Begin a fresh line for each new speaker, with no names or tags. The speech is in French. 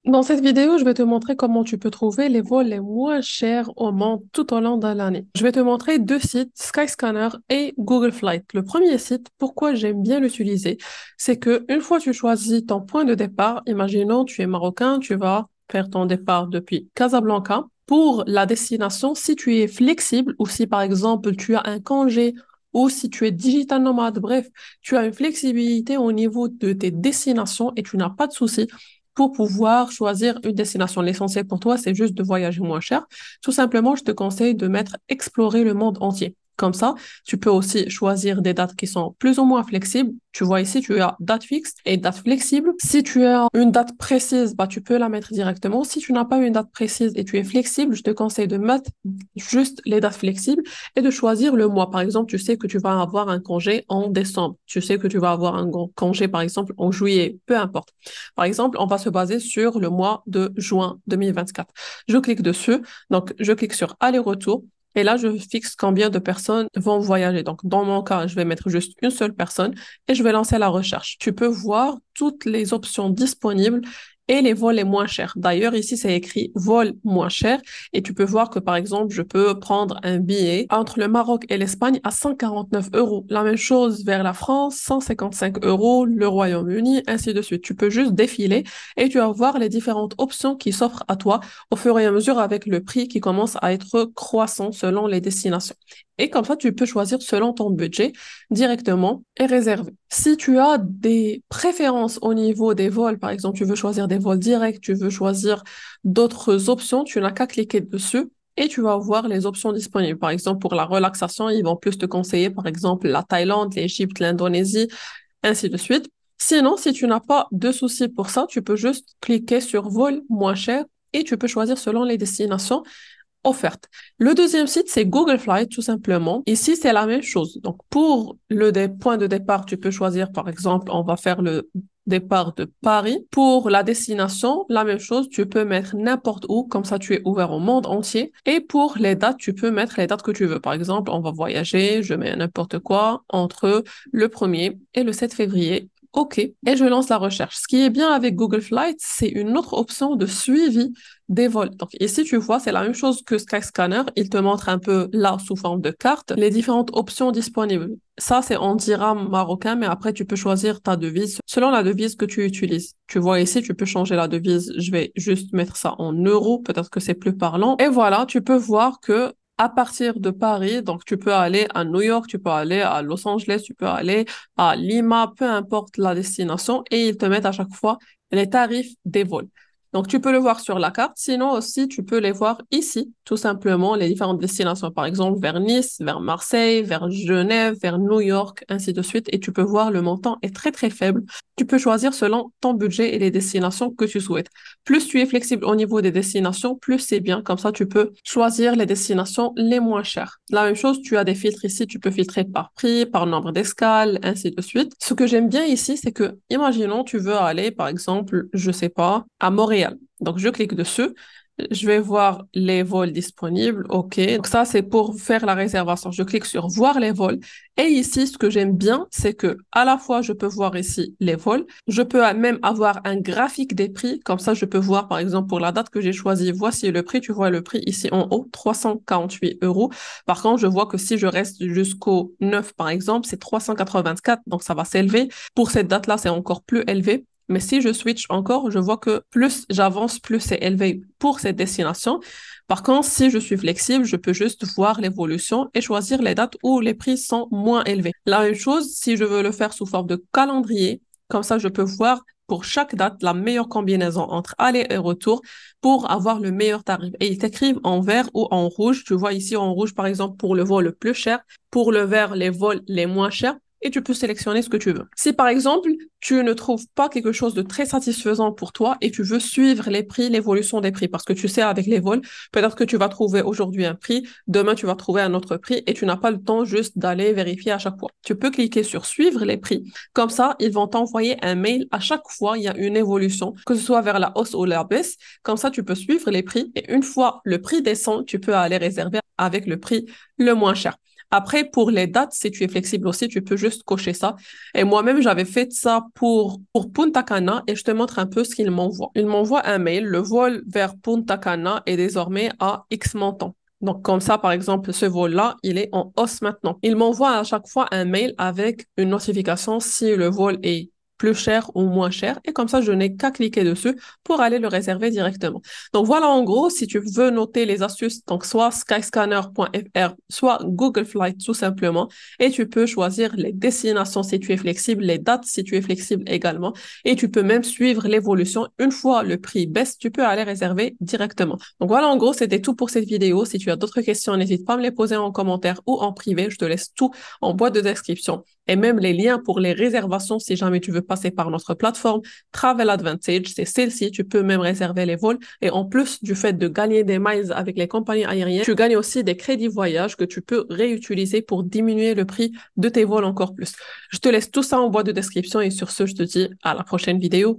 Dans cette vidéo, je vais te montrer comment tu peux trouver les vols les moins chers au monde tout au long de l'année. Je vais te montrer deux sites, Skyscanner et Google Flight. Le premier site, pourquoi j'aime bien l'utiliser, c'est que une fois tu choisis ton point de départ, imaginons tu es marocain, tu vas faire ton départ depuis Casablanca. Pour la destination, si tu es flexible ou si par exemple tu as un congé ou si tu es digital nomade, bref, tu as une flexibilité au niveau de tes destinations et tu n'as pas de souci pour pouvoir choisir une destination. L'essentiel pour toi, c'est juste de voyager moins cher. Tout simplement, je te conseille de mettre explorer le monde entier. Comme ça, tu peux aussi choisir des dates qui sont plus ou moins flexibles. Tu vois ici, tu as date fixe et date flexible. Si tu as une date précise, bah, tu peux la mettre directement. Si tu n'as pas une date précise et tu es flexible, je te conseille de mettre juste les dates flexibles et de choisir le mois. Par exemple, tu sais que tu vas avoir un congé en décembre. Tu sais que tu vas avoir un congé, par exemple, en juillet. Peu importe. Par exemple, on va se baser sur le mois de juin 2024. Je clique dessus, donc je clique sur aller-retour. Et là, je fixe combien de personnes vont voyager. Donc, dans mon cas, je vais mettre juste une seule personne et je vais lancer la recherche. Tu peux voir toutes les options disponibles et les vols les moins chers. D'ailleurs, ici, c'est écrit vol moins cher et tu peux voir que, par exemple, je peux prendre un billet entre le Maroc et l'Espagne à 149 euros. La même chose vers la France, 155 euros, le Royaume-Uni, ainsi de suite. Tu peux juste défiler et tu vas voir les différentes options qui s'offrent à toi au fur et à mesure avec le prix qui commence à être croissant selon les destinations. Et comme ça, tu peux choisir selon ton budget directement et réserver. Si tu as des préférences au niveau des vols, par exemple, tu veux choisir des vols directs, tu veux choisir d'autres options, tu n'as qu'à cliquer dessus et tu vas voir les options disponibles. Par exemple, pour la relaxation, ils vont plus te conseiller, par exemple, la Thaïlande, l'Égypte, l'Indonésie, ainsi de suite. Sinon, si tu n'as pas de souci pour ça, tu peux juste cliquer sur vol moins cher et tu peux choisir selon les destinations offertes. Le deuxième site, c'est Google Flight, tout simplement. Ici, c'est la même chose. Donc, pour le point de départ, tu peux choisir, par exemple, on va faire le départ de Paris. Pour la destination, la même chose, tu peux mettre n'importe où, comme ça tu es ouvert au monde entier. Et pour les dates, tu peux mettre les dates que tu veux. Par exemple, on va voyager, je mets n'importe quoi entre le 1er et le 7 février. OK. Et je lance la recherche. Ce qui est bien avec Google Flight, c'est une autre option de suivi des vols. Donc ici, tu vois, c'est la même chose que Skyscanner. Il te montre un peu là, sous forme de carte, les différentes options disponibles. Ça, c'est en dirham marocain, mais après, tu peux choisir ta devise selon la devise que tu utilises. Tu vois ici, tu peux changer la devise. Je vais juste mettre ça en euros. Peut-être que c'est plus parlant. Et voilà, tu peux voir que à partir de Paris, donc tu peux aller à New York, tu peux aller à Los Angeles, tu peux aller à Lima, peu importe la destination, et ils te mettent à chaque fois les tarifs des vols. Donc, tu peux le voir sur la carte. Sinon, aussi, tu peux les voir ici, tout simplement, les différentes destinations. Par exemple, vers Nice, vers Marseille, vers Genève, vers New York, ainsi de suite. Et tu peux voir le montant est très, très faible. Tu peux choisir selon ton budget et les destinations que tu souhaites. Plus tu es flexible au niveau des destinations, plus c'est bien. Comme ça, tu peux choisir les destinations les moins chères. La même chose, tu as des filtres ici. Tu peux filtrer par prix, par nombre d'escales, ainsi de suite. Ce que j'aime bien ici, c'est que, imaginons, tu veux aller, par exemple, je sais pas, à Montréal. Donc, je clique dessus. Je vais voir les vols disponibles. OK. Donc, ça, c'est pour faire la réservation. Je clique sur voir les vols. Et ici, ce que j'aime bien, c'est que à la fois, je peux voir ici les vols. Je peux même avoir un graphique des prix. Comme ça, je peux voir, par exemple, pour la date que j'ai choisie, voici le prix. Tu vois le prix ici en haut, 348 euros. Par contre, je vois que si je reste jusqu'au 9, par exemple, c'est 384. Donc, ça va s'élever. Pour cette date-là, c'est encore plus élevé. Mais si je switch encore, je vois que plus j'avance, plus c'est élevé pour cette destination. Par contre, si je suis flexible, je peux juste voir l'évolution et choisir les dates où les prix sont moins élevés. La même chose, si je veux le faire sous forme de calendrier, comme ça, je peux voir pour chaque date la meilleure combinaison entre aller et retour pour avoir le meilleur tarif. Et ils t'écrivent en vert ou en rouge. Tu vois ici en rouge, par exemple, pour le vol le plus cher, pour le vert, les vols les moins chers et tu peux sélectionner ce que tu veux. Si par exemple, tu ne trouves pas quelque chose de très satisfaisant pour toi et tu veux suivre les prix, l'évolution des prix, parce que tu sais, avec les vols, peut-être que tu vas trouver aujourd'hui un prix, demain tu vas trouver un autre prix et tu n'as pas le temps juste d'aller vérifier à chaque fois. Tu peux cliquer sur suivre les prix. Comme ça, ils vont t'envoyer un mail à chaque fois, il y a une évolution, que ce soit vers la hausse ou la baisse. Comme ça, tu peux suivre les prix et une fois le prix descend, tu peux aller réserver avec le prix le moins cher. Après, pour les dates, si tu es flexible aussi, tu peux juste cocher ça. Et moi-même, j'avais fait ça pour Punta Cana et je te montre un peu ce qu'il m'envoie. Il m'envoie un mail. Le vol vers Punta Cana est désormais à X montant. Donc, comme ça, par exemple, ce vol-là, il est en hausse maintenant. Il m'envoie à chaque fois un mail avec une notification si le vol est plus cher ou moins cher. Et comme ça, je n'ai qu'à cliquer dessus pour aller le réserver directement. Donc voilà, en gros, si tu veux noter les astuces, donc soit skyscanner.fr, soit Google Flight tout simplement, et tu peux choisir les destinations si tu es flexible, les dates si tu es flexible également, et tu peux même suivre l'évolution. Une fois le prix baisse, tu peux aller réserver directement. Donc voilà, en gros, c'était tout pour cette vidéo. Si tu as d'autres questions, n'hésite pas à me les poser en commentaire ou en privé. Je te laisse tout en boîte de description et même les liens pour les réservations si jamais tu veux passer par notre plateforme Travel Advantage. C'est celle-ci, tu peux même réserver les vols. Et en plus du fait de gagner des miles avec les compagnies aériennes, tu gagnes aussi des crédits voyage que tu peux réutiliser pour diminuer le prix de tes vols encore plus. Je te laisse tout ça en boîte de description et sur ce, je te dis à la prochaine vidéo.